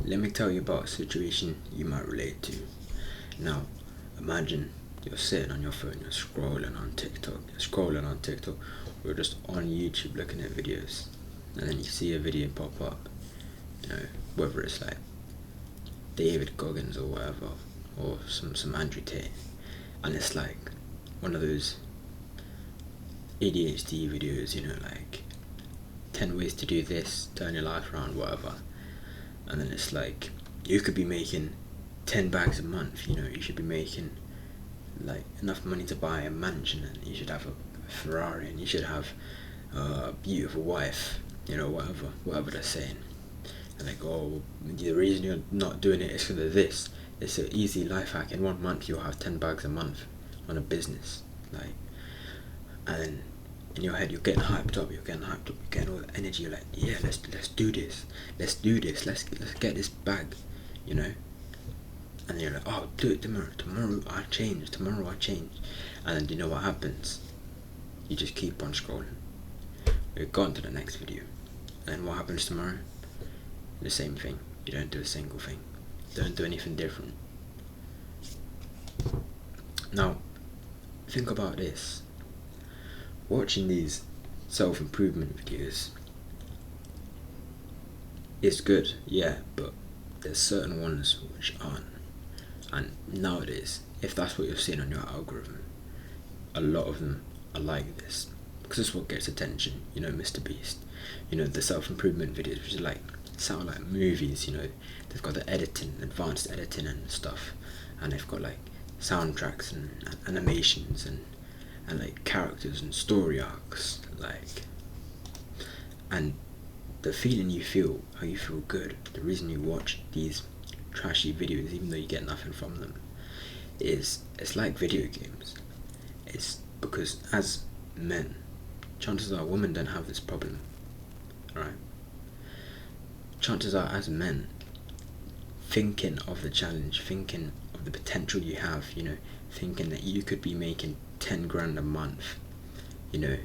let me tell you about a situation you might relate to. Now, imagine you're sitting on your phone, you're scrolling on TikTok, or just on YouTube looking at videos, and then you see a video pop up, whether it's like David Goggins or whatever, or some Andrew Tate, and it's like one of those ADHD videos, like 10 ways to do this, turn your life around, whatever. And then it's like, you could be making 10 bags a month, you should be making like enough money to buy a mansion, and you should have a Ferrari, and you should have a beautiful wife, whatever they're saying. And like, oh, the reason you're not doing it is because of this. It's an easy life hack. In 1 month you'll have 10 bags a month on a business, and then in your head you're getting hyped up, you're getting all the energy, you're like, yeah, let's do this, let's get this bag, and then you're like, oh, I'll do it tomorrow I change, and then you know what happens? You just keep on scrolling, you go on to the next video, and then what happens tomorrow? The same thing. You don't do a single thing, don't do anything different. Now think about this. Watching these self-improvement videos is good, yeah, but there's certain ones which aren't. And nowadays, if that's what you're seeing on your algorithm, a lot of them are like this, because it's what gets attention. Mr. Beast, the self-improvement videos, which sound like movies. They've got the advanced editing and stuff, and they've got like soundtracks and animations and like characters and story arcs, and the feeling you feel, how you feel good, the reason you watch these trashy videos even though you get nothing from them, it's like video games. It's because as men, chances are women don't have this problem, right? Chances are, as men, thinking of the challenge, thinking of the potential you have, thinking that you could be making 10 grand a month, in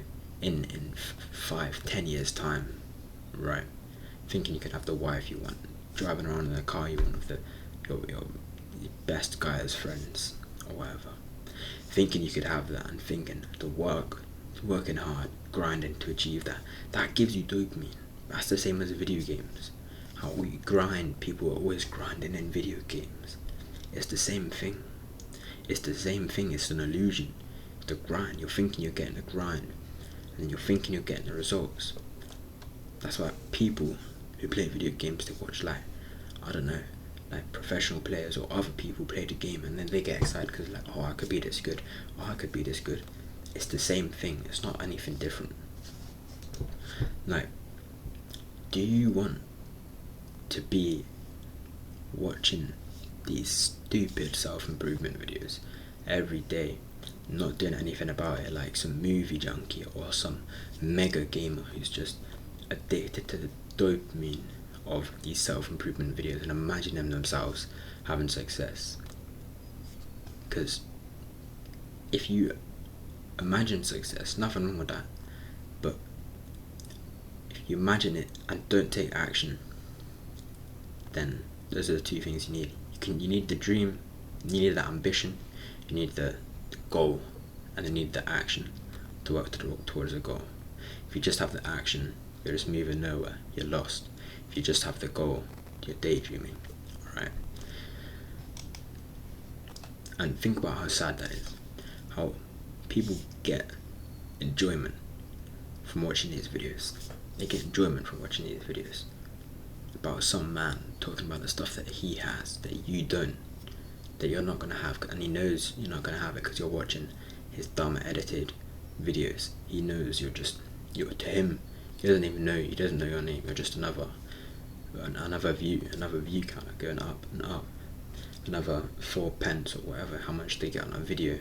5-10 years time, right? Thinking you could have the wife you want, driving around in the car you want with your best guy's friends or whatever. Thinking you could have that, and thinking the working hard, grinding to achieve that gives you dopamine. That's the same as video games. How we grind, people are always grinding in video games. It's the same thing. It's an illusion. The grind, you're thinking you're getting the grind, and you're thinking you're getting the results. That's why people who play video games, they watch like professional players or other people play the game, and then they get excited because oh, I could be this good, It's the same thing. It's not anything different. Do you want to be watching these stupid self-improvement videos every day, not doing anything about it, like some movie junkie or some mega gamer who's just addicted to the dopamine of these self-improvement videos and imagining themselves having success? Because if you imagine success, nothing wrong with that, but if you imagine it and don't take action, then those are the two things you need. You need the dream, you need the ambition, you need the goal, and you need the action to work towards the goal. If you just have the action, you're just moving nowhere, you're lost. If you just have the goal, you're daydreaming, alright? And think about how sad that is. How people get enjoyment from watching these videos. They get enjoyment from watching these videos about some man talking about the stuff that he has, that you don't, that you're not going to have, and he knows you're not going to have it because you're watching his dumb edited videos. He knows you're to him, he doesn't even know, he doesn't know your name, you're just another view counter going up and up, another 4 pence or whatever, how much they get on a video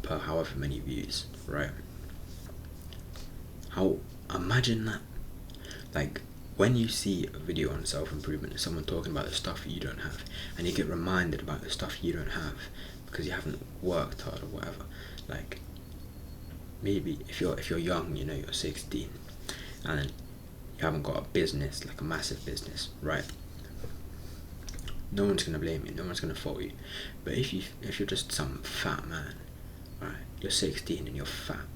per however many views, right? Imagine that. When you see a video on self-improvement and someone talking about the stuff you don't have, and you get reminded about the stuff you don't have because you haven't worked hard or whatever, maybe if you're young, you're 16, and you haven't got a business, like a massive business, right? No one's gonna blame you. No one's gonna fault you. But if you're just some fat man, right? You're 16 and you're fat,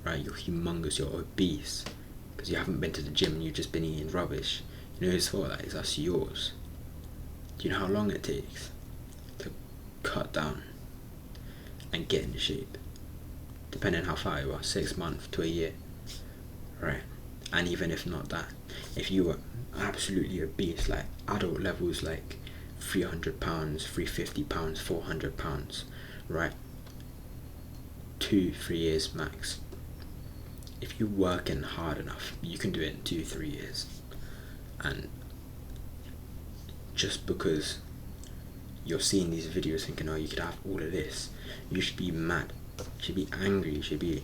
right? You're humongous. You're obese because you haven't been to the gym and you've just been eating rubbish. You know whose fault that is? That's yours. Do you know how long it takes to cut down and get into shape? Depending on how far you are, 6 months to a year, right? And even if not that, if you were absolutely obese, like adult levels, like 300 pounds, 350 pounds, 400 pounds, right? 2-3 years max. If you're working hard enough, you can do it in 2-3 years. And just because you're seeing these videos thinking, oh, you could have all of this, you should be mad. You should be angry. You should be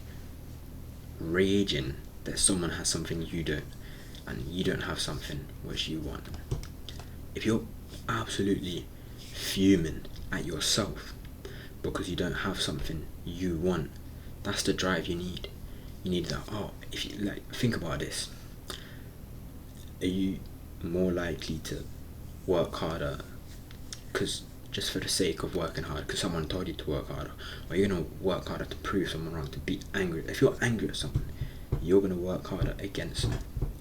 raging that someone has something you don't, and you don't have something which you want. If you're absolutely fuming at yourself because you don't have something you want, that's the drive you need. You need that. Oh, if you like, think about this. Are you more likely to work harder because just for the sake of working hard because someone told you to work harder, or you're gonna work harder to prove someone wrong, to be angry? If you're angry at someone, you're gonna work harder against them.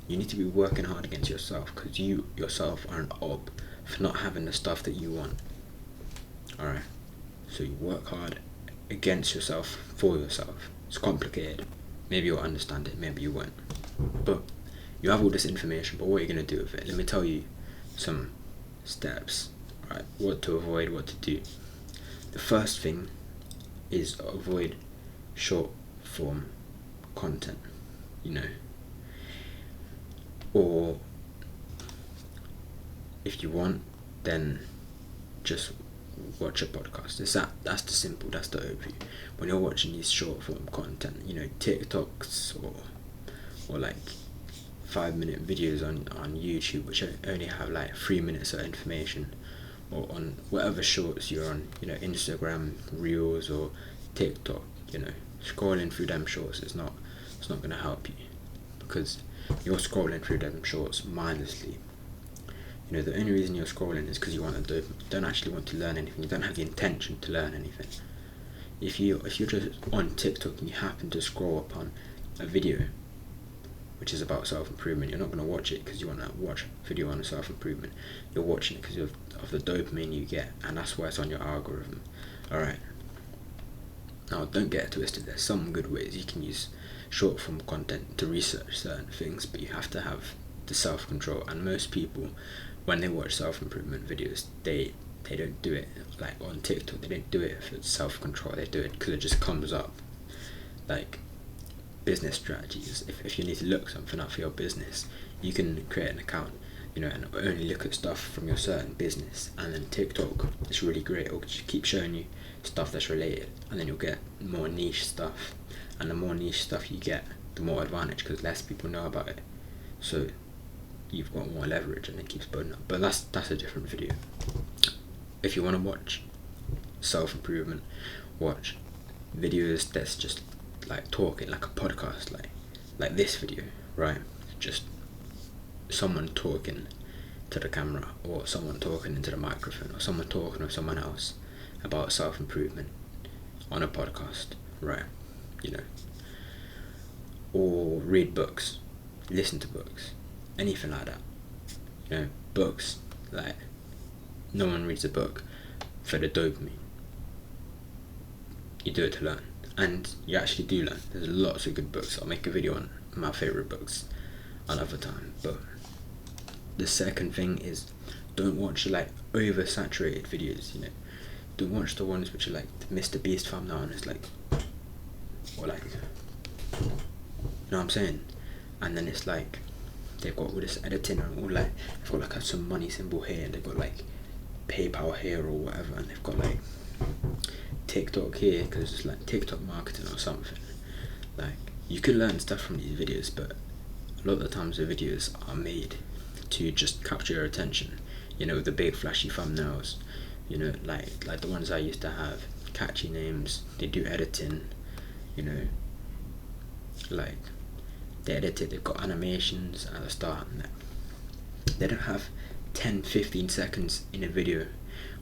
You need to be working hard against yourself because you yourself are an ob for not having the stuff that you want. Alright, so you work hard against yourself for yourself. It's complicated. Maybe you'll understand it, maybe you won't. But you have all this information, but what are you gonna do with it? Let me tell you some steps, right? What to avoid, what to do. The first thing is avoid short form content, or if you want, then just watch a podcast. That's the simple, that's the overview. When you're watching these short form content, TikToks or like 5-minute videos on YouTube which only have like 3 minutes of information, or on whatever shorts you're on, Instagram Reels or TikTok, scrolling through them shorts it's not gonna help you, because you're scrolling through them shorts mindlessly. The only reason you're scrolling is because you want to do. You don't actually want to learn anything. You don't have the intention to learn anything. If you're just on TikTok and you happen to scroll upon a video which is about self-improvement, you're not going to watch it because you want to watch a video on self-improvement. You're watching it because of the dopamine you get, and that's why it's on your algorithm. Alright. Now, don't get it twisted. There's some good ways you can use short form content to research certain things, but you have to have the self-control. And most people, when they watch self-improvement videos, they don't do it like on TikTok. They don't do it for self-control. They do it because it just comes up, like business strategies. If you need to look something up for your business, you can create an account, and only look at stuff from your certain business. And then TikTok is really great. It'll just keep showing you stuff that's related, and then you'll get more niche stuff. And the more niche stuff you get, the more advantage, because less people know about it. So you've got more leverage, and it keeps building up. But that's a different video. If you want to watch self-improvement, watch videos that's just like talking, like a podcast, like this video, right? Just someone talking to the camera, or someone talking into the microphone, or someone talking with someone else about self-improvement on a podcast, right? Or read books, listen to books, anything like that. Books, like, no one reads a book for the dopamine. You do it to learn, and you actually do learn. There's lots of good books. I'll make a video on my favourite books another time. But the second thing is, don't watch like oversaturated videos. Don't watch the ones which are like the Mr. Beast thumbnail, and it's like, or like, you know what I'm saying? And then it's like, they've got all this editing and all, like, they've got like some money symbol here, and they've got like PayPal here or whatever, and they've got like TikTok here because it's like TikTok marketing or something. Like, you can learn stuff from these videos, but a lot of the times the videos are made to just capture your attention. The big flashy thumbnails, like the ones I used to have, catchy names. They do editing, like they edit it. They've got animations at the start, and they don't have 10-15 seconds in a video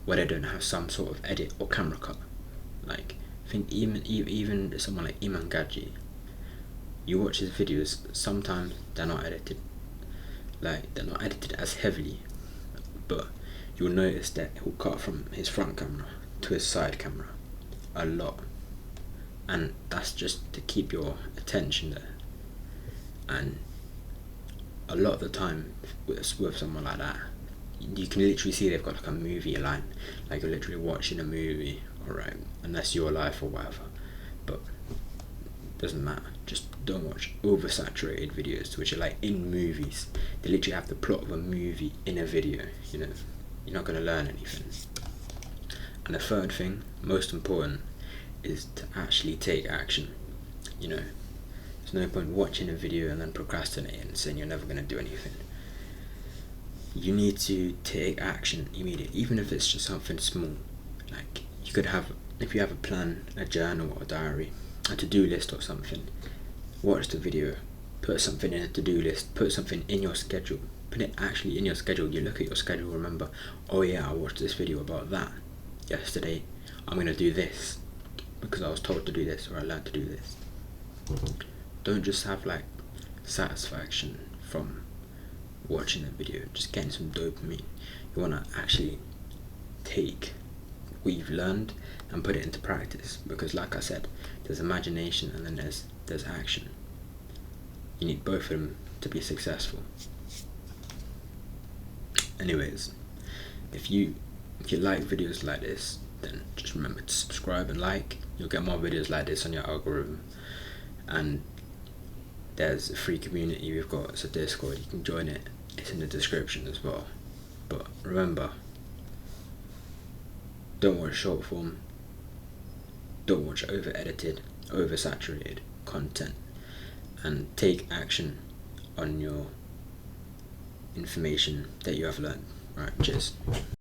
where they don't have some sort of edit or camera cut. Like, I think even someone like Iman Gadji, you watch his videos, sometimes they're not edited. Like, they're not edited as heavily, but you'll notice that he'll cut from his front camera to his side camera a lot, and that's just to keep your attention there. And a lot of the time with someone like that, you can literally see they've got like a movie line, like you're literally watching a movie, alright, unless you're live or whatever, but doesn't matter. Just don't watch oversaturated videos which are like in movies. They literally have the plot of a movie in a video, you know. You're not going to learn anything. And the third thing, most important, is to actually take action. You know, there's no point watching a video and then procrastinating and saying you're never going to do anything. You need to take action immediately, even if it's just something small. Like, you could have, if you have a plan, a journal or a diary, a to-do list or something, watch the video, put something in a to-do list, put something in your schedule, put it actually in your schedule. You look at your schedule, remember, oh yeah, I watched this video about that yesterday, I'm going to do this because I was told to do this, or I learned to do this. Don't just have like satisfaction from watching a video, just getting some dopamine. You want to actually take what you've learned and put it into practice, because like I said, there's imagination and then there's action. You need both of them to be successful. Anyways, if you like videos like this, then just remember to subscribe and like. You'll get more videos like this on your algorithm. And there's a free community we've got, it's a Discord, you can join it, it's in the description as well. But remember, don't watch short form, don't watch over edited, oversaturated content, and take action on your information that you have learned. Alright, cheers.